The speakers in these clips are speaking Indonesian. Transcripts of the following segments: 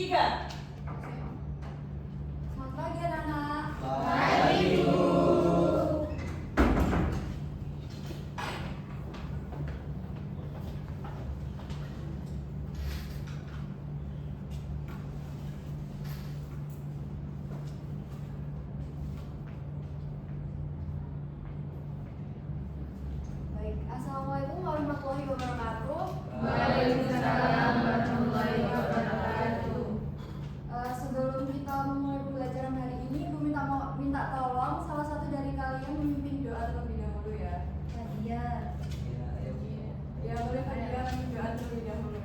3. Selamat pagi anak-anak. Pagi, Bu. Baik, assalamualaikum warahmatullahi wabarakatuh. Waalaikumsalam warahmatullahi wabarakatuh. Sebelum kita memulai pembelajaran hari ini, Ibu minta tolong salah satu dari kalian memimpin doa terlebih dahulu ya. Nadia. Ya boleh Fadila memimpin doa terlebih dahulu.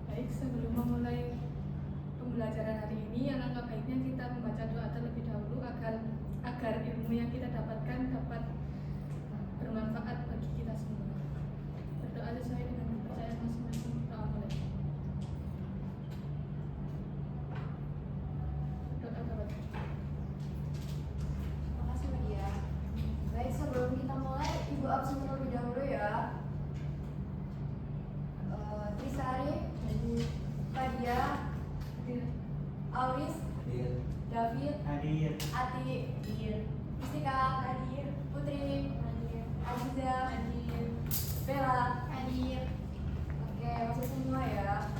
Baik, sebelum memulai pembelajaran hari ini, alangkah baiknya kita membaca doa terlebih dahulu agar ilmu yang kita dapatkan dapat bermanfaat bagi kita semua. Berdoa sesuai dengan kepercayaan masing-masing. Doa mulai. Doa dapat. Makasih Fadila. Baik, sebelum kita mulai, Ibu absen terlebih dahulu ya. Trisari, Fadia, Auris, David, Hadir. Ati, Istika, Putri, Aziza, Bella, Oke, masuk semua ya.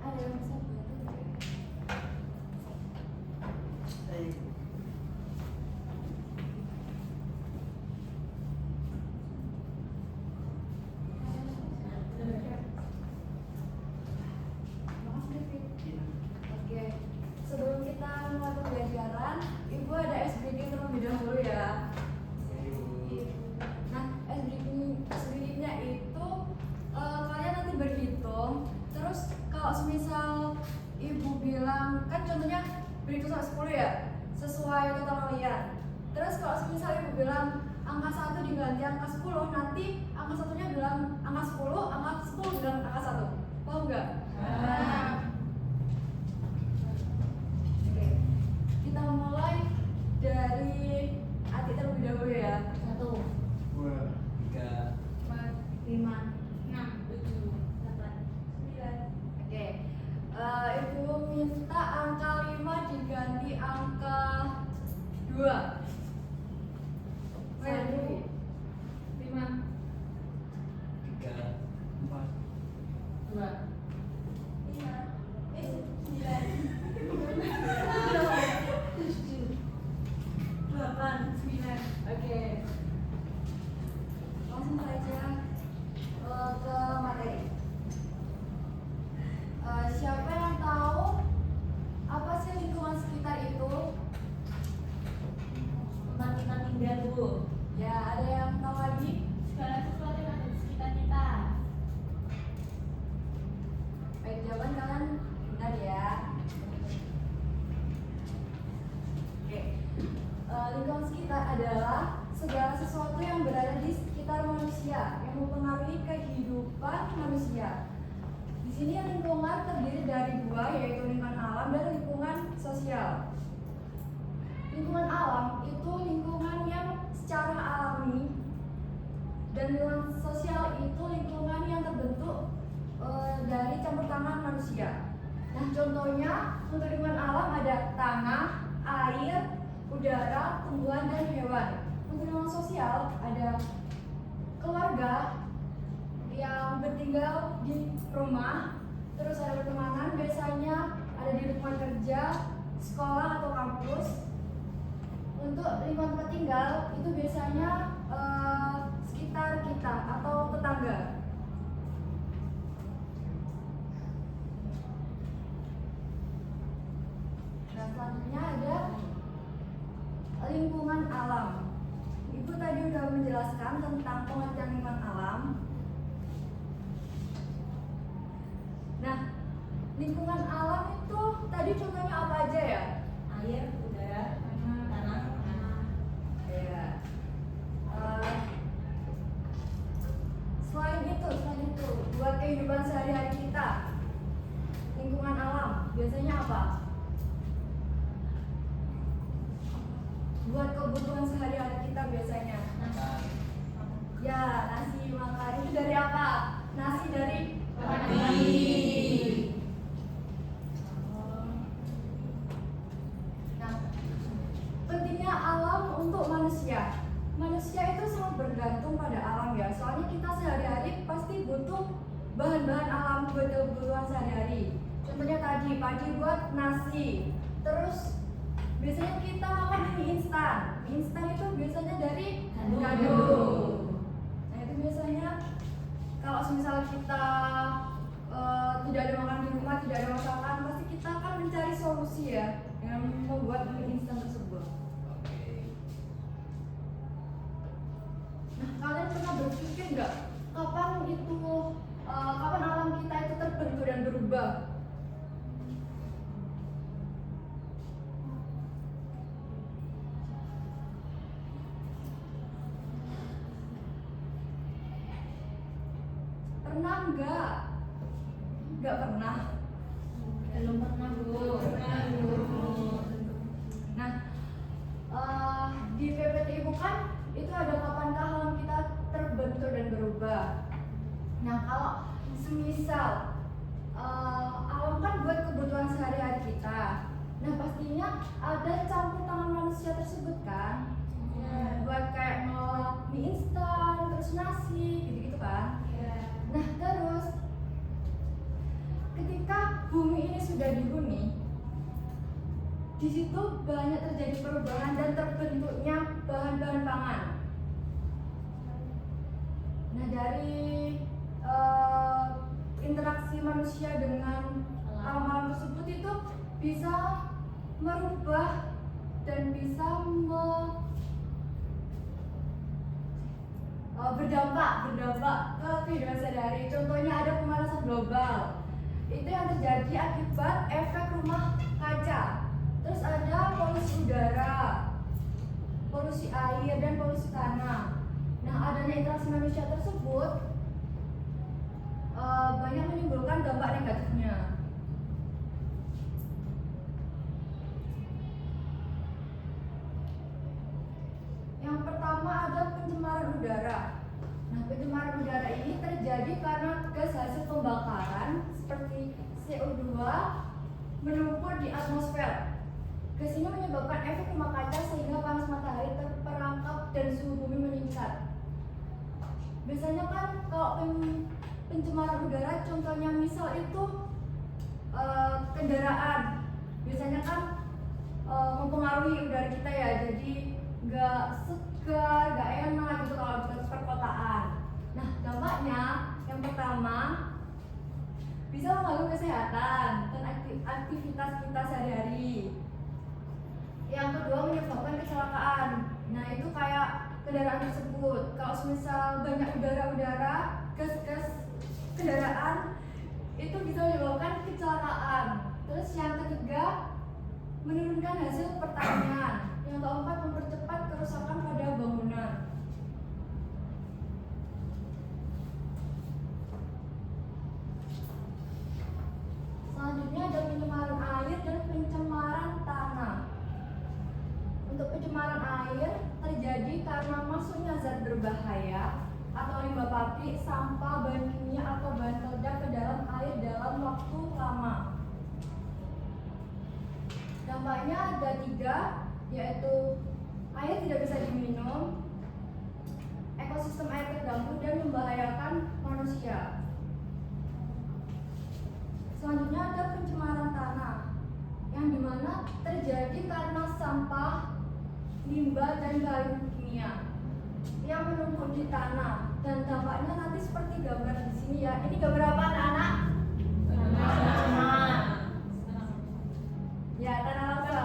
Ada yang bisa bantu nggak ya? Makasih, David. Oke, sebelum kita mulai pembelajaran, Ibu ada ice breaking terlebih dahulu ya. Nah, ice breaking-nya itu kalian nanti berhitung. Terus kalau semisal Ibu bilang, kan contohnya berhitung sampai 10 ya, sesuai total kalian. Terus kalau semisal Ibu bilang angka 1 diganti angka 10, nanti angka satunya bilang angka 10, angka 10 bilang angka 1. Paham nggak? Oke, kita mulai dari Ati terlebih dahulu ya. 1, 3. 5, 6, 7, 9. Oke, Ibu minta angka 5 diganti angka 2. 1, 5, 3. 4. 2, 8, 9. Oke. Langsung saja ke materi. Siapa yang tahu apa sih lingkungan sekitar itu? tempat kita tinggal, Bu. Ya, ada yang tahu lagi? Segala sesuatu yang ada di sekitar kita. Baik, jawaban kalian benar ya. Oke. Lingkungan sekitar adalah segala sesuatu yang berada di sekitar manusia yang mempengaruhi kehidupan manusia. Di sini lingkungan terdiri dari dua, yaitu lingkungan alam dan lingkungan sosial. Lingkungan alam itu lingkungan yang secara alami, dan lingkungan sosial itu lingkungan yang terbentuk dari campur tangan manusia. Nah, contohnya untuk lingkungan alam ada tanah, air, udara, tumbuhan, dan hewan. Untuk lingkungan sosial ada keluarga yang bertinggal di rumah, terus ada pertemanan, biasanya ada di lingkungan kerja, sekolah atau kampus. Untuk lingkungan tempat tinggal itu biasanya sekitar kita atau tetangga. Nah, Nah, selanjutnya ada lingkungan alam. Ibu tadi udah menjelaskan tentang pengertian lingkungan alam. Nah, lingkungan alam itu tadi contohnya apa aja ya? Air, udara, tanah. Ya. Selain itu, buat kehidupan sehari-hari kita, lingkungan alam biasanya apa? Buat kebutuhan sehari-hari kita biasanya. Makan. Ya, nasi makan itu dari apa? Nasi dari Padi. Nah, pentingnya alam untuk manusia. Manusia itu sangat bergantung pada alam ya. Soalnya kita sehari-hari pasti butuh bahan-bahan alam buat kebutuhan sehari-hari. Contohnya tadi padi buat nasi. Terus biasanya kita makan mie instan. Mie instan itu biasanya dari gandum. Nah itu biasanya kalau misal kita tidak ada makan di rumah, tidak ada masakan, pasti kita akan mencari solusi ya dengan membuat mie instan tersebut. Oke. Nah, kalian pernah berpikir nggak kapan alam kita itu terbentuk dan berubah? Pernah nggak? Nggak pernah. Belum pernah, Bu. Nah, di PPT Ibu kan itu ada kapankah alam kita terbentuk dan berubah. Nah, kalau semisal alam kan buat kebutuhan sehari-hari kita. Nah, pastinya ada campur tangan manusia tersebut kan. Buat kayak ngolah mie instan, terus nasi, gitu-gitu kan. Nah, terus ketika bumi ini sudah dihuni, di situ banyak terjadi perubahan dan terbentuknya bahan-bahan pangan. Nah, dari interaksi manusia dengan alam-alam tersebut itu bisa merubah dan bisa berdampak ke kehidupan sehari-hari. Contohnya ada pemanasan global. Itu yang terjadi akibat efek rumah kaca. Terus ada polusi udara, polusi air, dan polusi tanah. Nah, adanya interaksi manusia tersebut banyak menimbulkan dampak negatifnya. Yang pertama ada pencemaran udara. Nah, pencemaran udara ini terjadi karena gas hasil pembakaran seperti CO2 menumpuk di atmosfer. Gas ini menyebabkan efek rumah kaca sehingga panas matahari terperangkap dan suhu bumi meningkat. Biasanya kan kalau pencemaran udara contohnya misal itu kendaraan. Biasanya kan mempengaruhi udara kita ya, jadi nggak segar, nggak enak gitu kalau di perkotaan. Nah, dampaknya yang pertama bisa mengganggu kesehatan dan aktivitas kita sehari-hari. Yang kedua menyebabkan kecelakaan. Nah, itu kayak kendaraan tersebut. Kalau misal banyak udara-udara, gas-gas kendaraan itu bisa menyebabkan kecelakaan. Terus yang ketiga menurunkan hasil pertanian. Yang keempat mempercepat kerusakan pada bangunan. Selanjutnya ada pencemaran air dan pencemaran tanah. Untuk pencemaran air terjadi karena masuknya zat berbahaya atau limbah pabrik, sampah, bahan kimia atau bahan peledak ke dalam air dalam waktu lama. Dampaknya ada 3, yaitu air tidak bisa diminum, ekosistem air terganggu dan membahayakan manusia. Selanjutnya ada pencemaran tanah, yang dimana terjadi karena sampah, limbah dan bahan kimia yang menumpuk di tanah, dan dampaknya nanti seperti gambar di sini ya. Ini gambar apa anak-anak? Tanah. Ya, tanah longsor.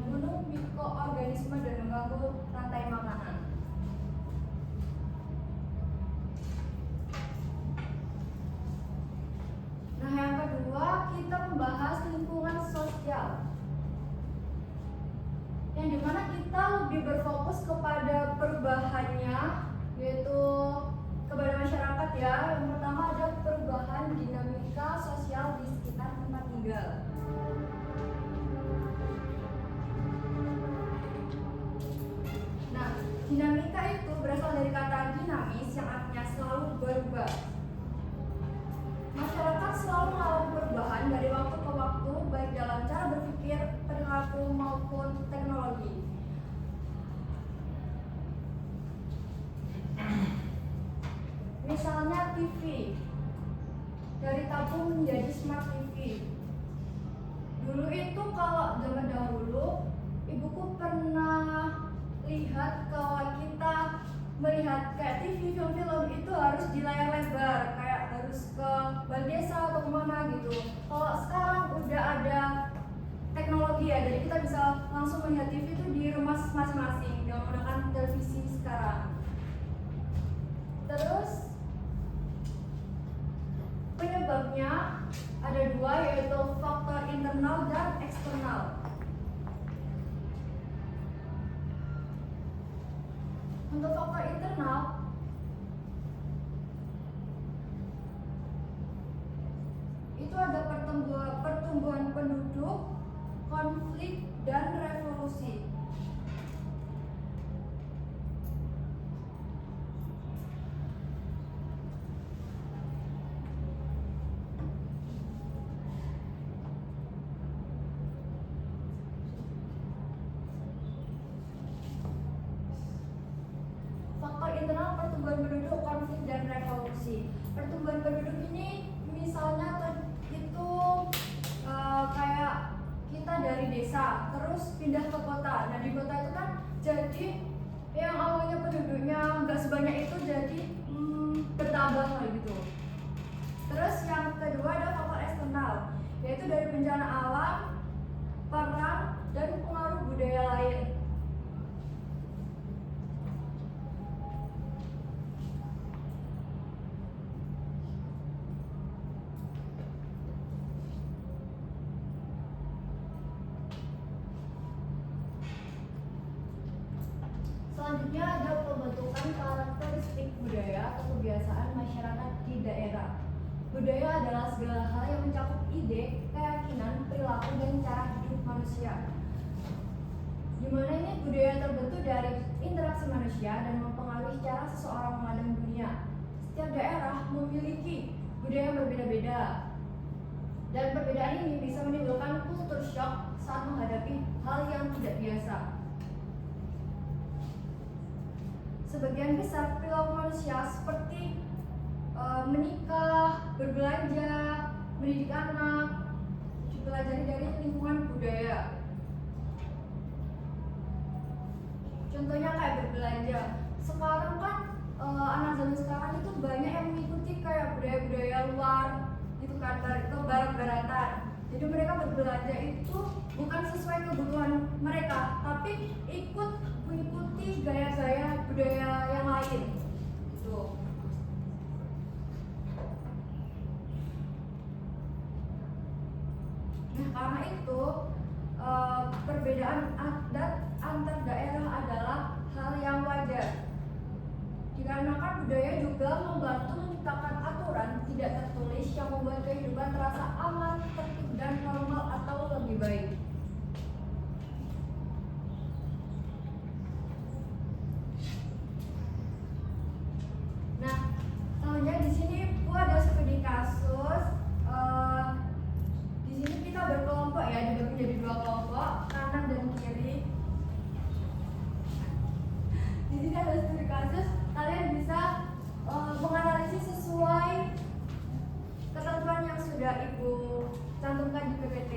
membunuh mikroorganisme dan mengganggu rantai makanan. Nah, yang kedua kita membahas lingkungan sosial, yang dimana kita lebih berfokus kepada perubahannya, yaitu kepada masyarakat ya. Yang pertama ada perubahan dinamika sosial di sekitar tempat tinggal. Nah, dinamika itu berasal dari kata dinamis yang artinya selalu berubah. Masyarakat selalu mengalami perubahan dari waktu ke waktu, baik dalam cara berpikir, perilaku, maupun teknologi. Misalnya TV, dari tabung menjadi smart TV. Dulu itu kalau zaman dahulu, ibuku pernah lihat kalau kita melihat kayak TV, film-film itu harus di layar lebar, kayak harus ke bal desa atau kemana gitu. Kalau sekarang udah ada teknologi ya, jadi kita bisa langsung melihat TV itu di rumah masing-masing dengan menggunakan televisi sekarang. Terus penyebabnya ada dua, yaitu faktor internal dan eksternal. Untuk faktor internal, itu ada pertumbuhan penduduk, konflik, dan revolusi. Internal, pertumbuhan penduduk, konflik, dan revolusi. Pertumbuhan penduduk ini misalnya itu kayak kita dari desa terus pindah ke kota. Nah, di kota itu kan jadi yang awalnya penduduknya nggak sebanyak itu jadi bertambah lah gitu. Terus yang kedua ada faktor eksternal, yaitu dari bencana alam, perang, dan pengaruh budaya lain. Selanjutnya ada pembentukan karakteristik budaya atau kebiasaan masyarakat di daerah. Budaya adalah segala hal yang mencakup ide, keyakinan, perilaku, dan cara hidup manusia. Di mana ini budaya terbentuk dari interaksi manusia dan mempengaruhi cara seseorang memandang dunia. Setiap daerah memiliki budaya yang berbeda-beda, dan perbedaan ini bisa menimbulkan kultur shock saat menghadapi hal yang tidak biasa. Sebagian besar perilaku manusia seperti menikah, berbelanja, mendidik anak dipelajari dari lingkungan budaya. Contohnya kayak berbelanja. Sekarang kan anak zaman sekarang itu banyak yang mengikuti kayak budaya-budaya luar gitu kan, barat-baratan. Jadi mereka berbelanja itu bukan sesuai kebutuhan mereka, tapi ikut mengikuti gaya-gaya budaya yang lain. Tuh. Nah, karena itu perbedaan adat antar daerah adalah hal yang wajar. Dikarenakan budaya juga membantu menciptakan aturan tidak tertulis yang membuat kehidupan terasa aman, tertib, dan normal atau lebih baik. Nah, selanjutnya di sini ada studi kasus. Di sini kita berkelompok ya, dibagi menjadi dua kelompok, kanan dan kiri. Di sini ada studi kasus, kalian bisa menganalisis sesuai ketentuan yang sudah Ibu cantumkan di PPT.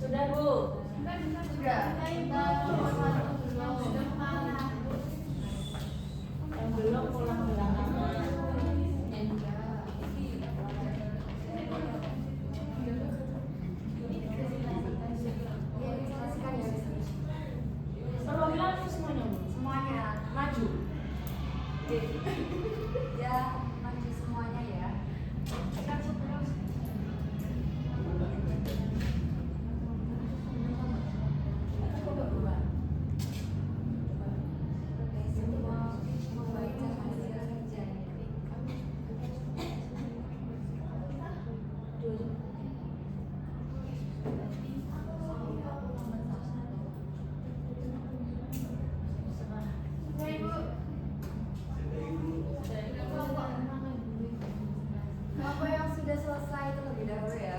Sudah Bu? Sudah. Yang belum pulang belakangan. Perwakilan itu semuanya Bu? Semuanya Maju. ya maju semuanya ya. Oke, semua membaca hasil kerjanya. Apa yang sudah selesai terlebih dahulu ya.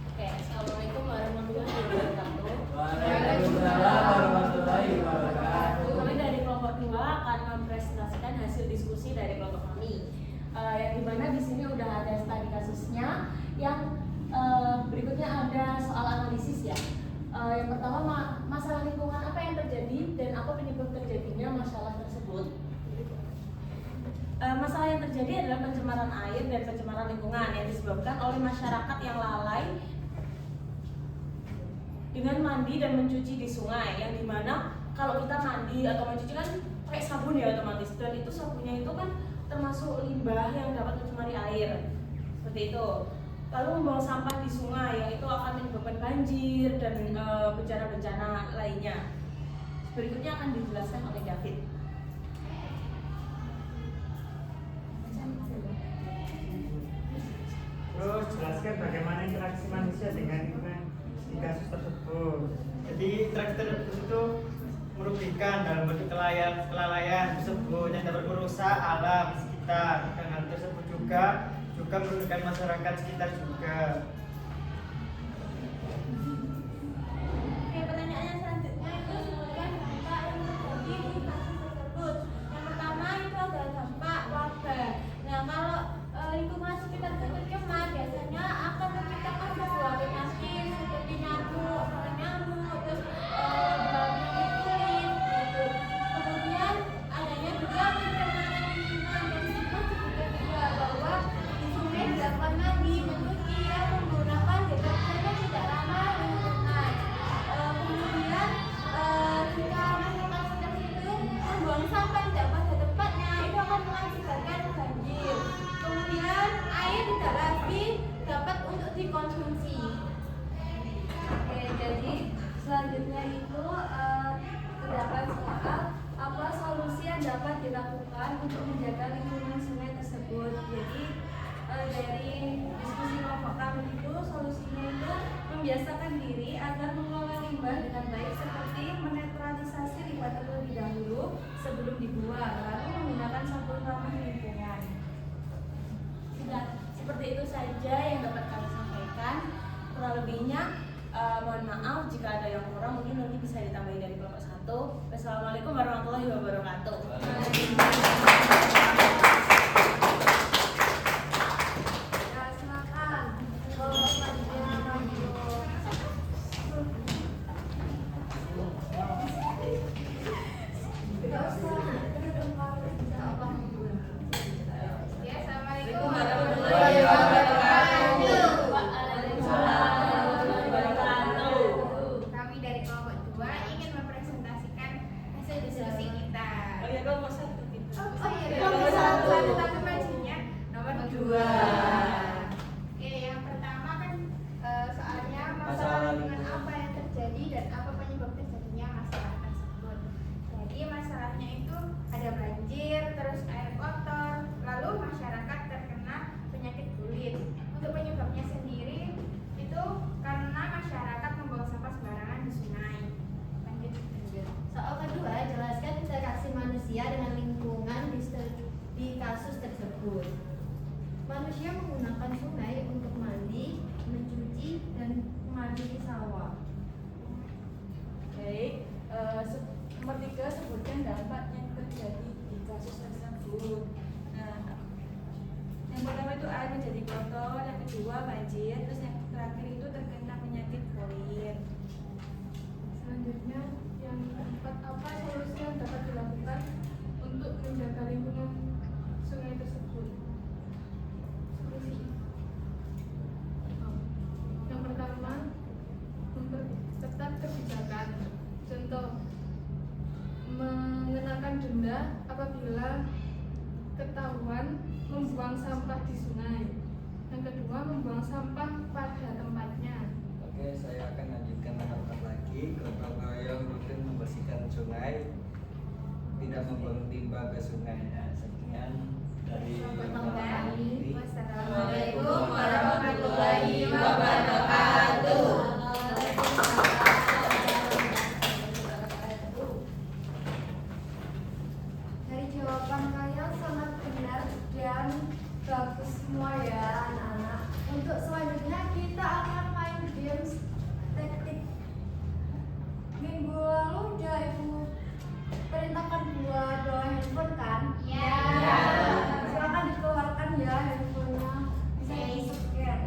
Oke, Assalamualaikum warahmatullahi wabarakatuh. Waalaikumsalam warahmatullahi wabarakatuh. Kami dari kelompok 2 akan mempresentasikan hasil diskusi dari kelompok kami. Yang dimana di sini udah ada studi kasusnya. Yang berikutnya ada soal analisis ya. Yang pertama masalah lingkungan, apa yang terjadi dan apa penyebab terjadinya masalah tersebut. Masalah yang terjadi adalah pencemaran air dan pencemaran lingkungan yang disebabkan oleh masyarakat yang lalai dengan mandi dan mencuci di sungai, yang dimana kalau kita mandi atau mencuci kan pakai sabun ya otomatis, dan itu sabunnya itu kan termasuk limbah yang dapat mencemari air seperti itu. Lalu membuang sampah di sungai yang itu akan menyebabkan banjir dan bencana-bencana lainnya. Berikutnya akan dijelaskan oleh David. Terus jelaskan bagaimana interaksi manusia dengan lingkungan di kasus tersebut. Jadi interaksi tersebut itu merugikan dalam bentuk kelalaian tersebut yang dapat merusak alam sekitar, dan hal tersebut juga merugikan masyarakat sekitar juga. Oke, pertanyaannya selanjutnya itu sebutkan dampak yang terjadi di kasus tersebut. Yang pertama itu ada dampak wabah. Nah, kalau lingkungan sekitar itu tercemar, biasanya akan menciptakan sebuah penyakit seperti nyamuk, terus penyakit kulit, gitu. Kemudian adanya juga pencemaran lingkungan, dan kita sebutkan juga bahwa di sungai dilakukan mandi, mencuci, menggunakan deterjen yang tidak ramah lingkungan. dapat dilakukan untuk menjaga lingkungan sungai tersebut. Jadi dari diskusi kelompok kami itu solusinya itu membiasakan diri agar mengelola limbah dengan baik seperti menetralisasi limbah terlebih dahulu sebelum dibuang, lalu menggunakan sabun ramah lingkungan. Sudah seperti itu saja yang dapat kami sampaikan. Kurang lebihnya mohon maaf jika ada yang kurang, mungkin nanti bisa ditambahi dari kelompok 1. Wassalamualaikum warahmatullahi wabarakatuh. Ya, silakan. Kalau selanjutnya maju. Tidak usah. Ya, assalamualaikum warahmatullahi wabarakatuh. Kami dari kelompok 2 ingin mempresentasikan hasil diskusi kita. Oh ya, kelompok 1 gitu. Oh iya, kelompok 1 tapi majunya nomor 2. Oke, yang pertama kan soalnya masalah lingkungan apa yang terjadi dan apa penyebab terjadinya masalah tersebut. Jadi masalahnya itu ada banjir, terus air kotor, lalu masyarakat terkena penyakit kulit. Untuk penyebabnya sendiri itu karena masyarakat membuang sampah sembarangan di sungai. Lanjut. Soal kedua, jelaskan interaksi manusia dengan lingkungan di kasus tersebut. Manusia menggunakan sungai untuk mandi, mencuci, dan mengadili sawah. Baik, nomor 3 sebutkan dampak yang terjadi di kasus tersebut. Nah, yang pertama itu air menjadi kotor, yang kedua banjir, terus yang terakhir itu terkena penyakit kulit. Selanjutnya yang keempat, apa solusi yang dapat dilakukan untuk menjaga lingkungan sungai tersebut? Solusi. Yang pertama, memperketat kebijakan. Contoh, mengenakan denda apabila ketahuan membuang sampah di sungai. Yang kedua, membuang sampah pada tempatnya. Oke, saya akan lanjutkan nomor 4 lagi. Gotong royong rutin membersihkan sungai, tidak membuang limbah ke sungai. Nah, sekian dari kami. Wassalamualaikum warahmatullahi wabarakatuh. Dari jawaban kalian sangat benar dan bagus semua ya anak-anak. Untuk selanjutnya kita akan main games taktik. Minggu lalu udah ibu perintahkan buat bawa handphone kan? Ya. Silakan dikeluarkan ya handphonenya. Bisa di-scan.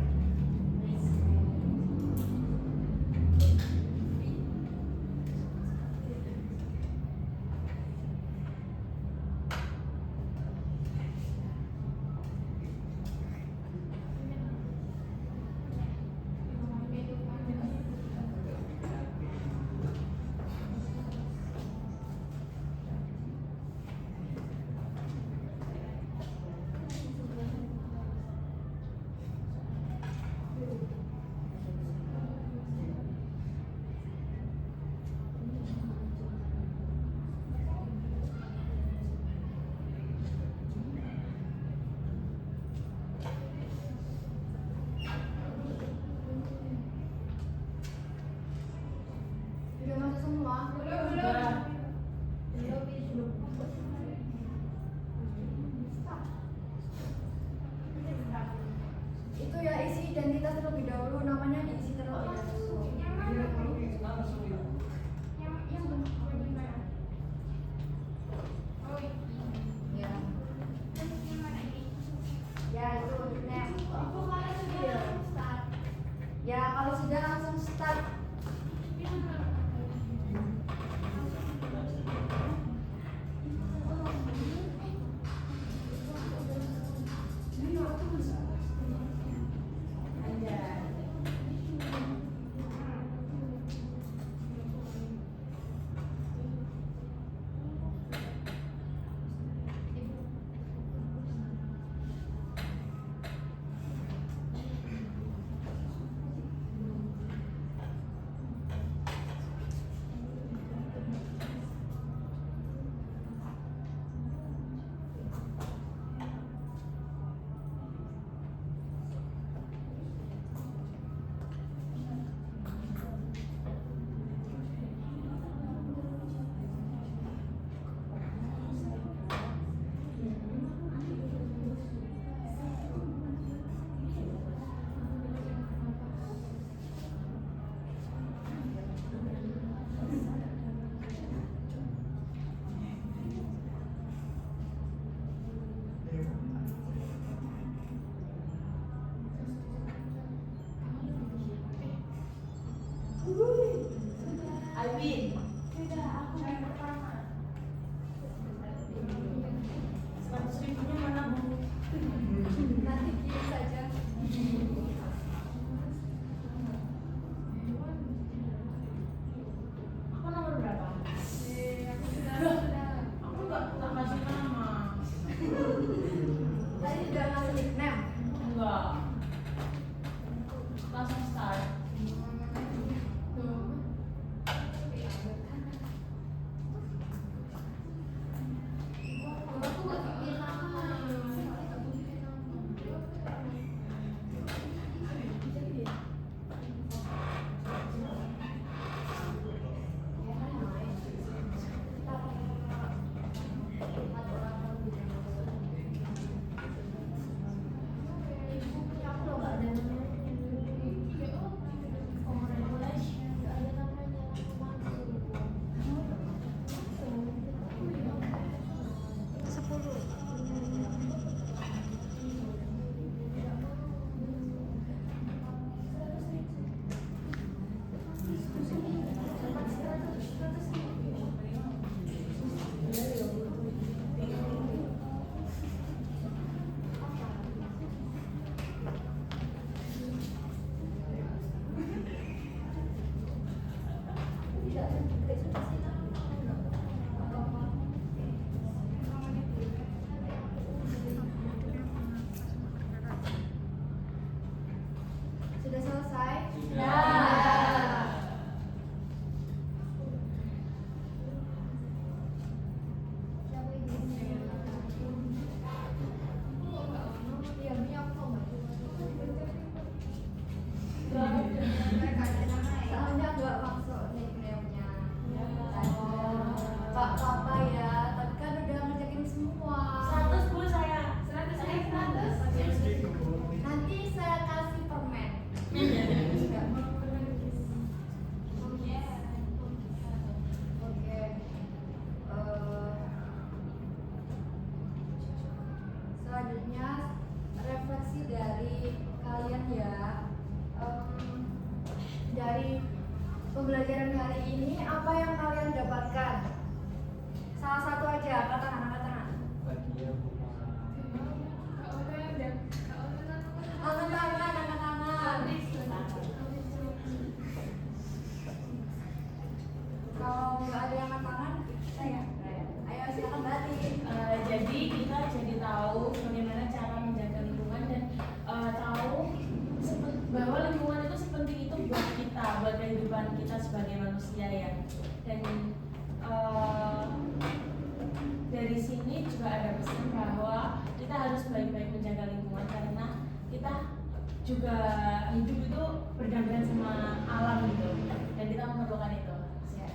refleksi dari kalian ya. Dari pembelajaran hari ini apa yang kalian dapatkan? Salah satu aja, angkat tangan. Bagi aku Angkat tangan. Kalau nggak ada yang angkat tangan, saya. Ayo silakan Bati. Jadi kita jadi tahu bagaimana cara menjaga lingkungan dan tahu bahwa lingkungan itu sepenting itu buat kita, buat kehidupan kita sebagai manusia ya. Dan dari sini juga ada pesan bahwa kita harus baik-baik menjaga lingkungan karena kita juga hidup itu berdampingan sama alam gitu dan kita memerlukan itu. Ya,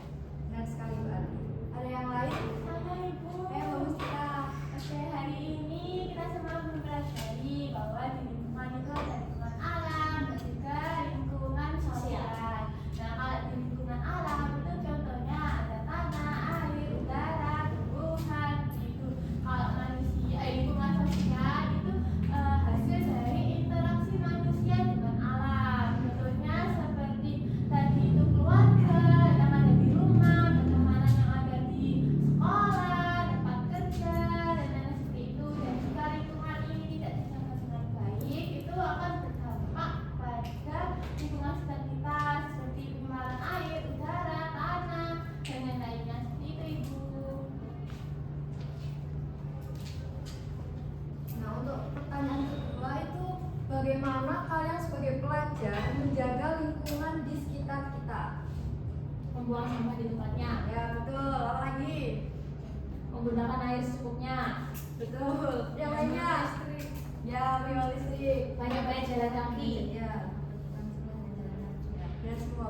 benar sekali Bu Arti. Ada yang lain? Halo Ibu. Bagus kita. Oke, hari ini kita semua mempelajari bahwa di lingkungan itu ada lingkungan alam dan juga lingkungan sosial. Nah, kalau di lingkungan alam itu contohnya ada tanah, air, udara, tumbuhan, gitu. Kalau manusia, lingkungan sosial itu hasil dari interaksi manusia dengan alam. Contohnya seperti tadi itu keluarga yang ada di rumah, pertemanan yang ada di sekolah, tempat kerja, dan lain-lain seperti itu. Dan jika lingkungan ini tidak dijaga dengan baik, itu akan berdampak pada lingkungan sekitar kita seperti pencemaran air, udara, tanah, dan lain-lainnya seperti itu Ibu. Nah, untuk pertanyaan kedua itu bagaimana kalian sebagai pelajar menjaga lingkungan di sekitar kita? Membuang sampah di tempatnya, Ya betul. Apa lagi? menggunakan air secukupnya, Betul. Yang lainnya? Ya, bawa listrik. banyak-banyak jalan kaki. Ya. Benar semua.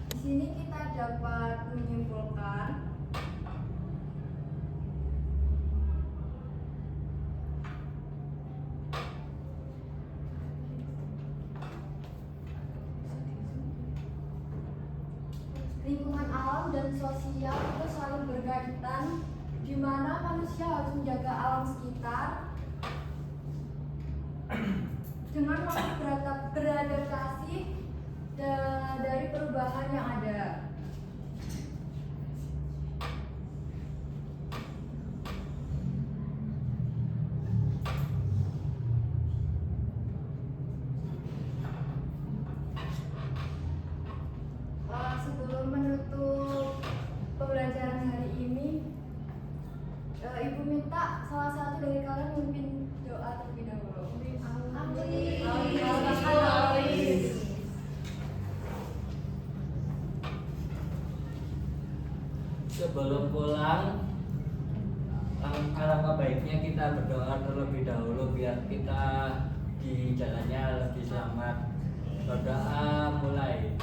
Di sini kita dapat menyimpulkan lingkungan alam dan sosial itu saling berkaitan, di mana manusia harus menjaga alam sekitar dengan mampu beradaptasi dari perubahan yang ada. Sebelum menutup pembelajaran hari ini, Ibu minta salah satu dari kalian memimpin doa terlebih dahulu. Amin. sebelum pulang alangkah baiknya kita berdoa terlebih dahulu biar kita di jalannya lebih selamat. Berdoa mulai.